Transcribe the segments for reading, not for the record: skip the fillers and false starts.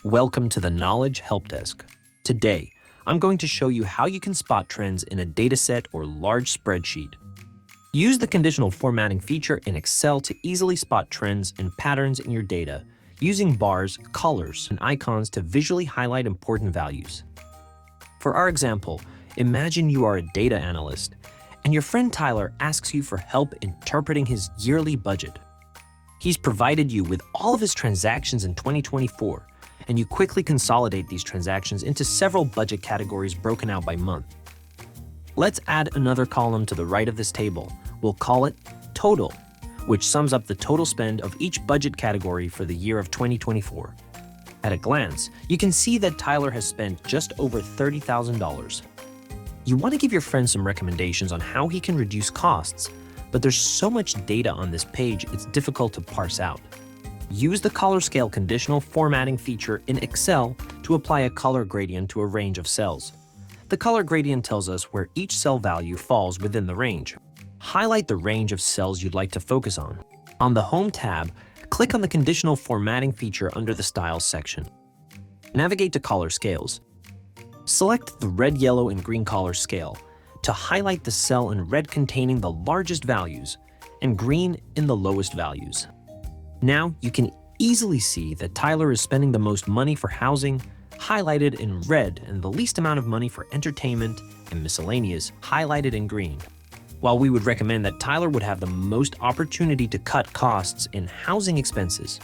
Welcome to the Knowledge Help Desk. Today, I'm going to show you how you can spot trends in a dataset or large spreadsheet. Use the conditional formatting feature in Excel to easily spot trends and patterns in your data, using bars, colors, and icons to visually highlight important values. For our example, imagine you are a data analyst, and your friend Tyler asks you for help interpreting his yearly budget. He's provided you with all of his transactions in 2024, and you quickly consolidate these transactions into several budget categories broken out by month. Let's add another column to the right of this table. We'll call it Total, which sums up the total spend of each budget category for the year of 2024. At a glance, you can see that Tyler has spent just over $30,000. You want to give your friend some recommendations on how he can reduce costs, but there's so much data on this page it's difficult to parse out. Use the color scale conditional formatting feature in Excel to apply a color gradient to a range of cells. The color gradient tells us where each cell value falls within the range. Highlight the range of cells you'd like to focus on. On the Home tab, click on the conditional formatting feature under the Styles section. Navigate to Color Scales. Select the red, yellow, and green color scale to highlight the cell in red containing the largest values and green in the lowest values. Now you can easily see that Tyler is spending the most money for housing, highlighted in red, and the least amount of money for entertainment and miscellaneous, highlighted in green. While we would recommend that Tyler would have the most opportunity to cut costs in housing expenses,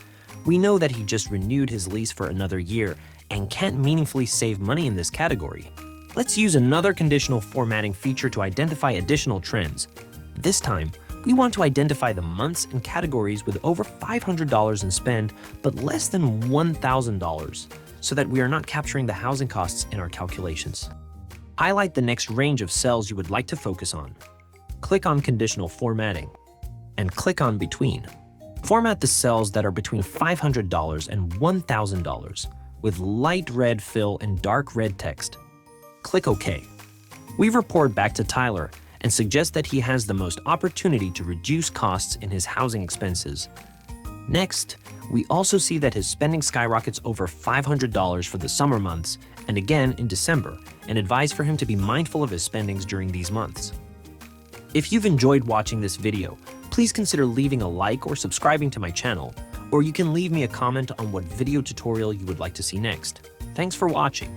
we know that he just renewed his lease for another year and can't meaningfully save money in this category. Let's use another conditional formatting feature to identify additional trends. This time, we want to identify the months and categories with over $500 in spend but less than $1,000 so that we are not capturing the housing costs in our calculations. Highlight the next range of cells you would like to focus on. Click on Conditional Formatting and click on Between. Format the cells that are between $500 and $1,000 with light red fill and dark red text. Click OK. We report back to Tyler and suggest that he has the most opportunity to reduce costs in his housing expenses. Next, we also see that his spending skyrockets over $500 for the summer months and again in December, and advise for him to be mindful of his spendings during these months. If you've enjoyed watching this video, please consider leaving a like or subscribing to my channel, or you can leave me a comment on what video tutorial you would like to see next. Thanks for watching.